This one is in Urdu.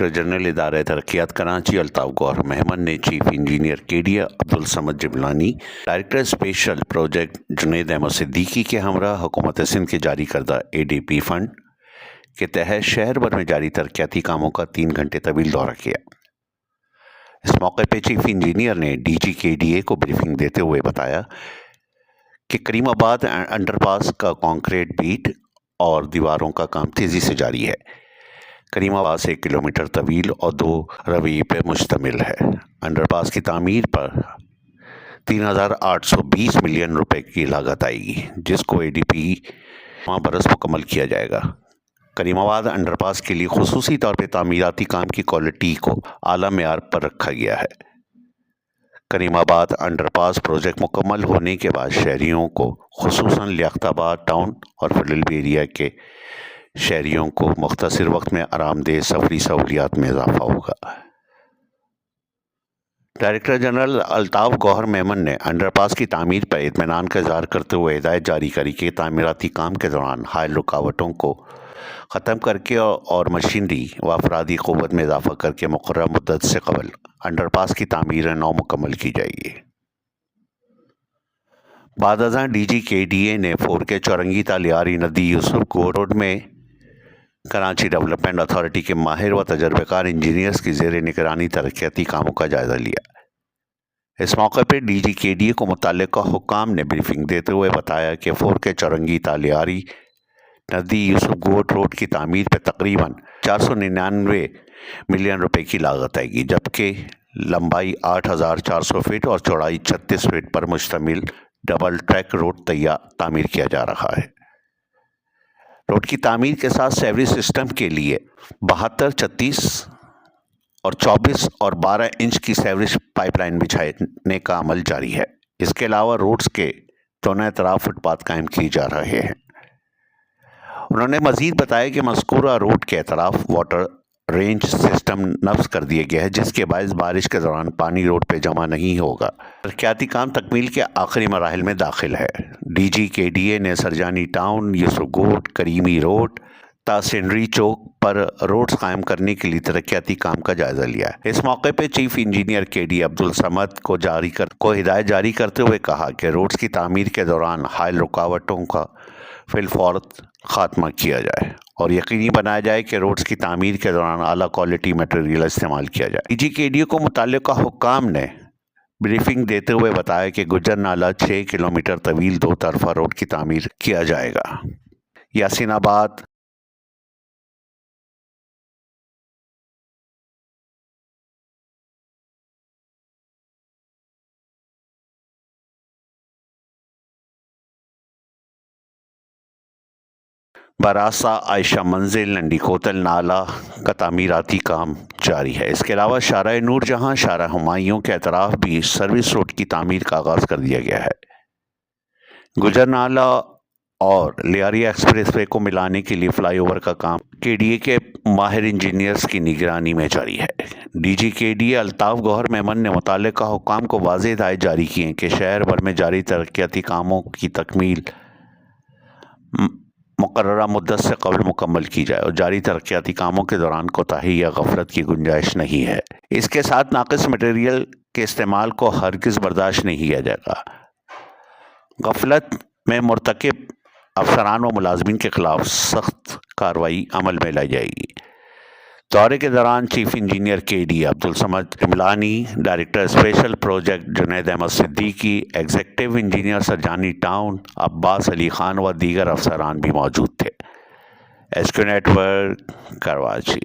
ڈائریکٹر جنرل ادارہ ترقیات کراچی الطاف گوہر محمد نے chief engineer KDA Abdussamad Jeblani, director special project Junaid Ahmed Siddiqui کے ہمراہ حکومت سندھ کے جاری کردہ ADP فنڈ کے تحت شہر بھر میں جاری ترقیاتی کاموں کا 3 گھنٹے طویل دورہ کیا۔ اس موقع پہ چیف انجینئر نے DG KDA کو بریفنگ دیتے ہوئے بتایا کہ کریم آباد انڈر پاس کا کانکریٹ بیٹ اور دیواروں کا کام تیزی سے جاری ہے۔ کریم آباد 1 کلومیٹر طویل اور 2 رویے پر مشتمل ہے۔ انڈر پاس کی تعمیر پر 3,820 ملین روپے کی لاگت آئے گی، جس کو ADP ماہ برس مکمل کیا جائے گا۔ کریم آباد انڈر پاس کے لیے خصوصی طور پہ تعمیراتی کام کی کوالٹی کو اعلیٰ معیار پر رکھا گیا ہے۔ کریم آباد انڈر پاس پروجیکٹ مکمل ہونے کے بعد شہریوں کو، خصوصاً لیاقت آباد ٹاؤن اور فیلڈ ایریا کے شہریوں کو مختصر وقت میں آرام دہ سفری سہولیات میں اضافہ ہوگا۔ ڈائریکٹر جنرل الطاف گوہر محمد نے انڈر پاس کی تعمیر پر اطمینان کا اظہار کرتے ہوئے ہدایت جاری کری کہ تعمیراتی کام کے دوران حائل رکاوٹوں کو ختم کر کے اور مشینری و افرادی قوت میں اضافہ کر کے مقررہ مدت سے قبل انڈر پاس کی تعمیر نو مکمل کی جائے گی۔ بعد ازاں DG KDA نے 4K چورنگی تا لیاری ندی یوسف گو روڈ میں کراچی ڈیولپمنٹ اتھارٹی کے ماہر و تجربہ کار انجینئرز کی زیر نگرانی ترقیاتی کاموں کا جائزہ لیا۔ اس موقع پر DG KDA کو متعلقہ حکام نے بریفنگ دیتے ہوئے بتایا کہ 4K چورنگی تا لیاری ندی یوسف گوٹ روڈ کی تعمیر پہ تقریباً 499 ملین روپے کی لاگت آئے گی، جبکہ لمبائی 8,400 فٹ اور چوڑائی 36 فٹ پر مشتمل ڈبل ٹریک روڈ تعمیر کیا جا رہا ہے۔ روڈ کی تعمیر کے ساتھ سیوریج سسٹم کے لیے 72، 36 اور 24 اور 12 انچ کی سیوریج پائپ لائن بچھانے کا عمل جاری ہے۔ اس کے علاوہ روڈز کے دونوں اطراف فٹ پاتھ قائم کیے جا رہے ہیں۔ انہوں نے مزید بتایا کہ مذکورہ روڈ کے اطراف واٹر رینج سسٹم نصب کر دیا گیا ہے، جس کے باعث بارش کے دوران پانی روڈ پہ جمع نہیں ہوگا۔ ترقیاتی کام تکمیل کے آخری مراحل میں داخل ہے۔ DG KDA نے سرجانی ٹاؤن، یوسف گوٹ، کریمی روڈ تا سینڈری چوک پر روڈز قائم کرنے کے لیے ترقیاتی کام کا جائزہ لیا ہے۔ اس موقع پہ چیف انجینئر KDA عبدالصمد کو ہدایت جاری کرتے ہوئے کہا کہ روڈز کی تعمیر کے دوران حائل رکاوٹوں کا فی الفور خاتمہ کیا جائے اور یقینی بنایا جائے کہ روڈز کی تعمیر کے دوران اعلیٰ کوالٹی میٹیریل استعمال کیا جائے۔ DG KDA کو متعلقہ حکام نے بریفنگ دیتے ہوئے بتایا کہ گجر نالہ 6 کلومیٹر طویل 2 طرفہ روڈ کی تعمیر کیا جائے گا۔ یاسین آباد براسہ عائشہ منزل لنڈی کوتل نالہ کا تعمیراتی کام جاری ہے۔ اس کے علاوہ شارع نور جہاں، شارع ہمایوں کے اطراف بھی سروس روڈ کی تعمیر کا آغاز کر دیا گیا ہے۔ گجر نالہ اور لیاری ایکسپریس وے کو ملانے کے لیے فلائی اوور کا کام KDA کے ماہر انجینئرز کی نگرانی میں جاری ہے۔ DG KDA الطاف گوہر محمد نے متعلقہ حکام کو واضح ہدایت جاری کی ہیں کہ شہر بھر میں جاری ترقیاتی کاموں کی تکمیل مقررہ مدت سے قبل مکمل کی جائے اور جاری ترقیاتی کاموں کے دوران کوتاہی یا غفلت کی گنجائش نہیں ہے۔ اس کے ساتھ ناقص مٹیریل کے استعمال کو ہرگز برداشت نہیں کیا جائے گا۔ غفلت میں مرتکب افسران و ملازمین کے خلاف سخت کارروائی عمل میں لائی جائے گی۔ دورے کے دوران chief engineer KDA Abdussamad Jeblani, director special project Junaid Ahmed Siddiqui, executive engineer Surjani town Abbas Ali Khan و دیگر افسران بھی موجود تھے۔ SQ network Karachi.